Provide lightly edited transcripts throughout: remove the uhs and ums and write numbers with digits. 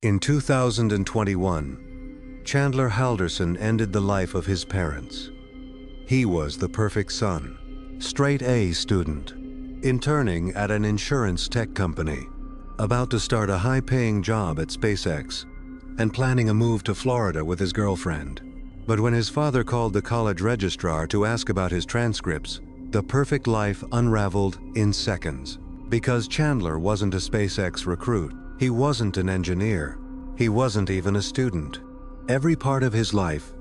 In 2021, Chandler Halderson ended the life of his parents. He was the perfect son, straight-A student, interning at an insurance tech company, about to start a high-paying job at SpaceX, and planning a move to Florida with his girlfriend. But when his father called the college registrar to ask about his transcripts, the perfect life unraveled in seconds. Because Chandler wasn't a SpaceX recruit, he wasn't an engineer, he wasn't even a student. Every part of his life,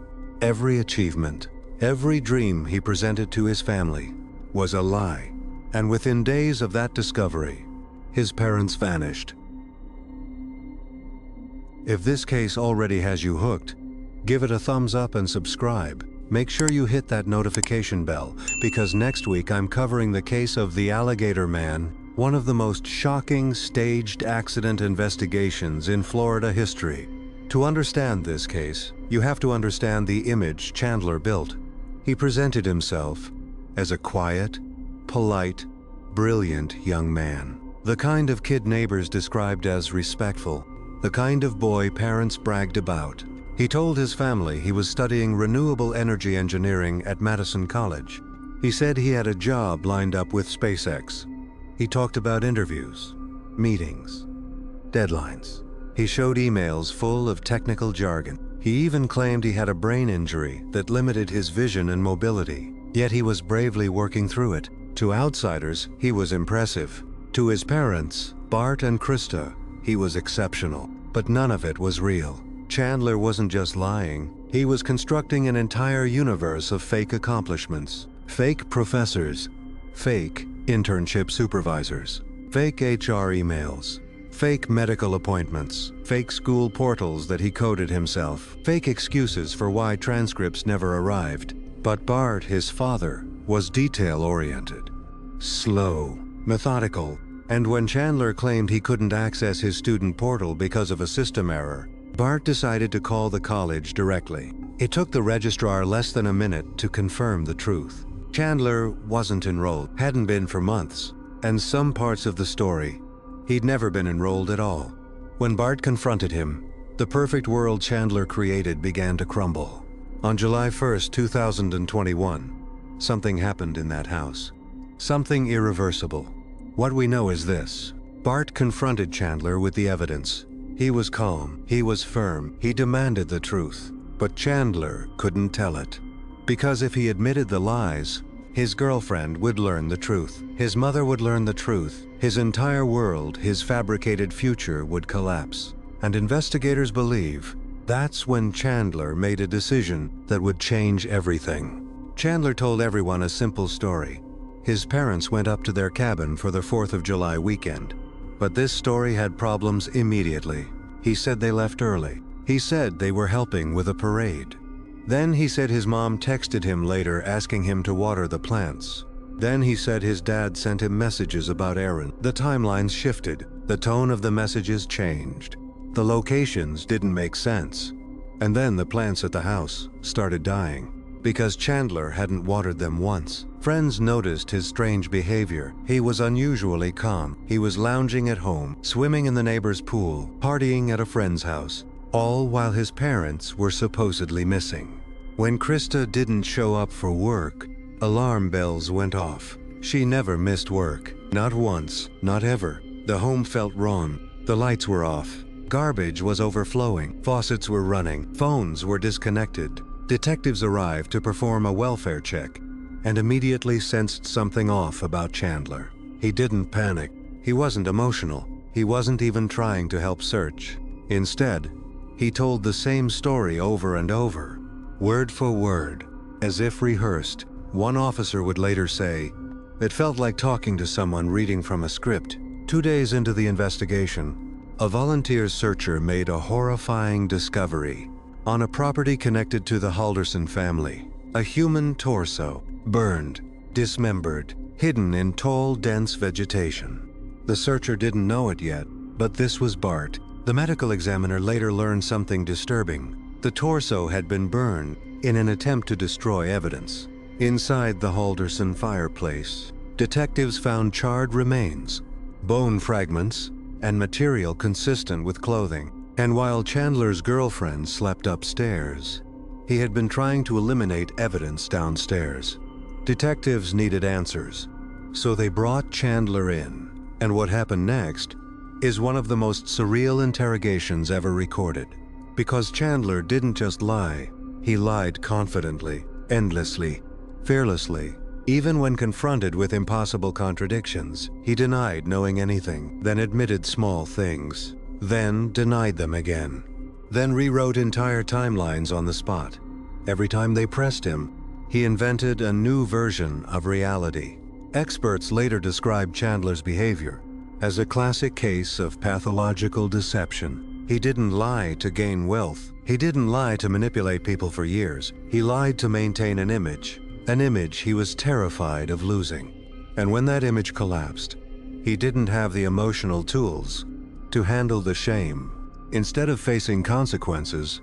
every achievement, every dream he presented to his family was a lie. And within days of that discovery, his parents vanished. If this case already has you hooked, give it a thumbs up and subscribe. Make sure you hit that notification bell, because next week I'm covering the case of the Alligator Man, one of the most shocking staged accident investigations in Florida history. To understand this case, you have to understand the image Chandler built. He presented himself as a quiet, polite, brilliant young man. The kind of kid neighbors described as respectful, the kind of boy parents bragged about. He told his family he was studying renewable energy engineering at Madison College. He said he had a job lined up with SpaceX. He talked about interviews, meetings, deadlines. He showed emails full of technical jargon. He even claimed he had a brain injury that limited his vision and mobility. Yet he was bravely working through it. To outsiders, he was impressive. To his parents, Bart and Krista, he was exceptional. But none of it was real. Chandler wasn't just lying. He was constructing an entire universe of fake accomplishments. Fake professors, fake internship supervisors, fake HR emails, fake medical appointments, fake school portals that he coded himself, fake excuses for why transcripts never arrived. But Bart, his father, was detail-oriented, slow, methodical, and when Chandler claimed he couldn't access his student portal because of a system error, Bart decided to call the college directly. It took the registrar less than a minute to confirm the truth. Chandler wasn't enrolled, hadn't been for months, and some parts of the story, he'd never been enrolled at all. When Bart confronted him, the perfect world Chandler created began to crumble. On July 1st, 2021, something happened in that house. Something irreversible. What we know is this: Bart confronted Chandler with the evidence. He was calm, he was firm, he demanded the truth. But Chandler couldn't tell it. Because if he admitted the lies, his girlfriend would learn the truth. His mother would learn the truth. His entire world, his fabricated future, would collapse. And investigators believe that's when Chandler made a decision that would change everything. Chandler told everyone a simple story. His parents went up to their cabin for the 4th of July weekend. But this story had problems immediately. He said they left early. He said they were helping with a parade. Then he said his mom texted him later asking him to water the plants. Then he said his dad sent him messages about Aaron. The timelines shifted. The tone of the messages changed. The locations didn't make sense. And then the plants at the house started dying because Chandler hadn't watered them once. Friends noticed his strange behavior. He was unusually calm. He was lounging at home, swimming in the neighbor's pool, partying at a friend's house, all while his parents were supposedly missing. When Krista didn't show up for work, alarm bells went off. She never missed work. Not once, not ever. The home felt wrong. The lights were off. Garbage was overflowing. Faucets were running. Phones were disconnected. Detectives arrived to perform a welfare check and immediately sensed something off about Chandler. He didn't panic. He wasn't emotional. He wasn't even trying to help search. Instead, he told the same story over and over, word for word, as if rehearsed. One officer would later say, "It felt like talking to someone reading from a script." 2 days into the investigation, a volunteer searcher made a horrifying discovery. On a property connected to the Halderson family, a human torso, burned, dismembered, hidden in tall, dense vegetation. The searcher didn't know it yet, but this was Bart. The medical examiner later learned something disturbing. The torso had been burned in an attempt to destroy evidence. Inside the Halderson fireplace, detectives found charred remains, bone fragments, and material consistent with clothing. And while Chandler's girlfriend slept upstairs, he had been trying to eliminate evidence downstairs. Detectives needed answers, so they brought Chandler in. And what happened next is one of the most surreal interrogations ever recorded. Because Chandler didn't just lie, he lied confidently, endlessly, fearlessly. Even when confronted with impossible contradictions, he denied knowing anything, then admitted small things, then denied them again, then rewrote entire timelines on the spot. Every time they pressed him, he invented a new version of reality. Experts later described Chandler's behavior as a classic case of pathological deception. He didn't lie to gain wealth. He didn't lie to manipulate people for years. He lied to maintain an image he was terrified of losing. And when that image collapsed, he didn't have the emotional tools to handle the shame. Instead of facing consequences,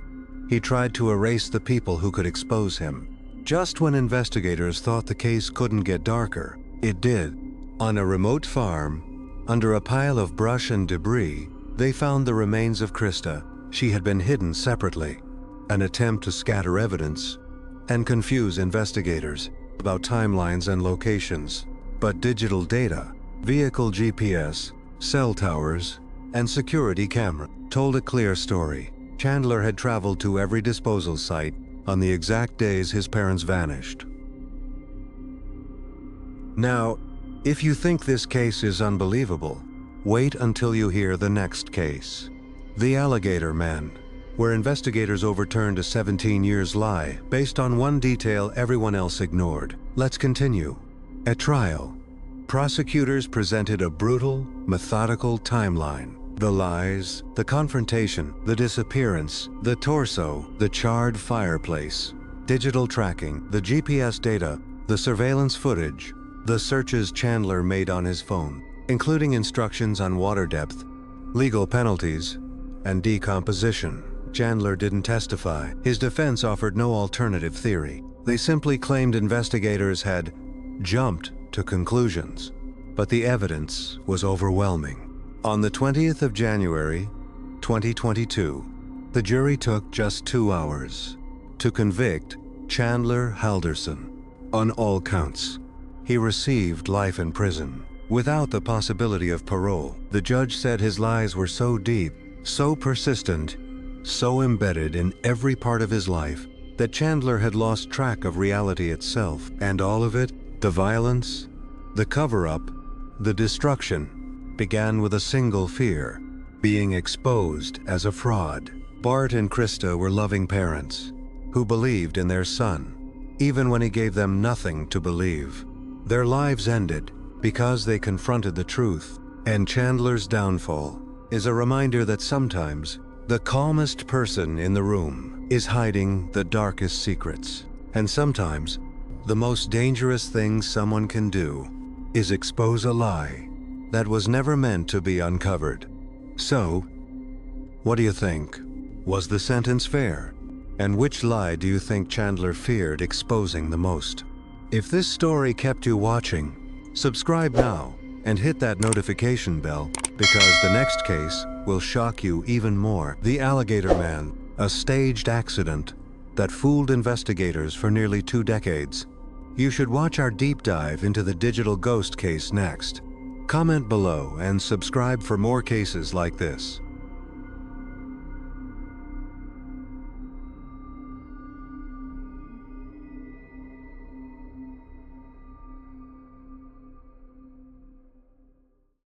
he tried to erase the people who could expose him. Just when investigators thought the case couldn't get darker, it did. On a remote farm, under a pile of brush and debris, they found the remains of Krista. She had been hidden separately, an attempt to scatter evidence and confuse investigators about timelines and locations. But digital data, vehicle GPS, cell towers, and security camera told a clear story. Chandler had traveled to every disposal site on the exact days his parents vanished. Now, if you think this case is unbelievable, wait until you hear the next case. The Alligator Man, where investigators overturned a 17-year lie based on one detail everyone else ignored. Let's continue. At trial, prosecutors presented a brutal, methodical timeline. The lies, the confrontation, the disappearance, the torso, the charred fireplace, digital tracking, the GPS data, the surveillance footage, the searches Chandler made on his phone, including instructions on water depth, legal penalties, and decomposition. Chandler didn't testify. His defense offered no alternative theory. They simply claimed investigators had jumped to conclusions. But the evidence was overwhelming. On the 20th of January, 2022, the jury took just 2 hours to convict Chandler Halderson on all counts. He received life in prison without the possibility of parole. The judge said his lies were so deep, so persistent, so embedded in every part of his life that Chandler had lost track of reality itself. And all of it, the violence, the cover-up, the destruction, began with a single fear: being exposed as a fraud. Bart and Krista were loving parents who believed in their son, even when he gave them nothing to believe. Their lives ended because they confronted the truth. And Chandler's downfall is a reminder that sometimes the calmest person in the room is hiding the darkest secrets. And sometimes the most dangerous thing someone can do is expose a lie that was never meant to be uncovered. So, what do you think? Was the sentence fair? And which lie do you think Chandler feared exposing the most? If this story kept you watching, subscribe now and hit that notification bell, because the next case will shock you even more. The Alligator Man, a staged accident that fooled investigators for nearly 2 decades. You should watch our deep dive into the digital ghost case next. Comment below and subscribe for more cases like this.